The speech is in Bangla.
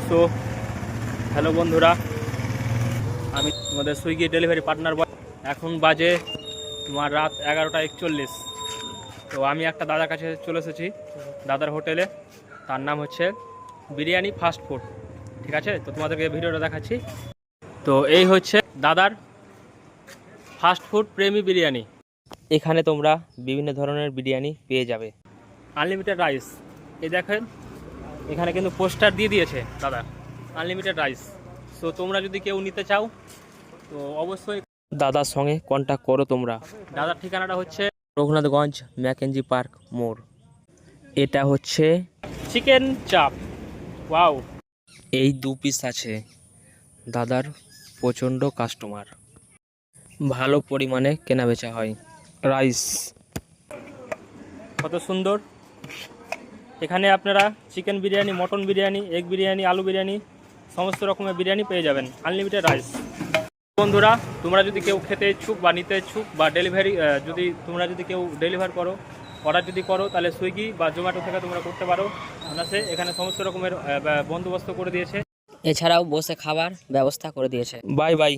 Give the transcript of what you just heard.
সো হ্যালো বন্ধুরা, আমি তোমাদের সুইগি ডেলিভারি পার্টনার বয়। এখন বাজে তোমার রাত 11:41। তো আমি একটা দাদার কাছে চলে এসেছি, দাদার হোটেলে। তার নাম হচ্ছে বিরিয়ানি ফাস্ট ফুড। ঠিক আছে, তো তোমাদেরকে ভিডিওটা দেখাচ্ছি। তো এই হচ্ছে দাদার ফাস্ট ফুড প্রেমী বিরিয়ানি। এখানে তোমরা বিভিন্ন ধরনের বিরিয়ানি পেয়ে যাবে, আনলিমিটেড রাইস। এই দেখেন, এখানে কিন্তু পোস্টার দিয়ে দিয়েছে দাদা, আনলিমিটেড রাইস। সো তোমরা যদি কেউ নিতে চাও তো অবশ্যই দাদার সঙ্গে কন্ট্যাক্ট করো তোমরা। দাদার ঠিকানাটা হচ্ছে রঘুনাথগঞ্জ ম্যাকেনজি পার্ক মোড়। এটা হচ্ছে চিকেন চাপ। ওয়াও, এই 2 পিস আছে। দাদার প্রচণ্ড কাস্টমার, ভালো পরিমাণে কেনাবেচা হয়। রাইস কত সুন্দর। এখানে আপনারা chicken biryani, mutton biryani, egg biryani, আলু বিরিয়ানি, সমস্ত রকমের বিরিয়ানি পেয়ে যাবেন, আনলিমিটেড রাইস। বন্ধুরা, তোমরা যদি কেউ খেতে ইচ্ছুক বা নিতে ইচ্ছুক বা ডেলিভারি তোমরা যদি কেউ ডেলিভার করো, অর্ডার যদি করো, তাহলে সুইগি বা জোম্যাটো থেকে তোমরা করতে পারো। আছে এখানে সমস্ত রকমের বন্দোবস্ত করে দিয়েছে। এছাড়াও বসে খাবার ব্যবস্থা করে দিয়েছে। Bye bye.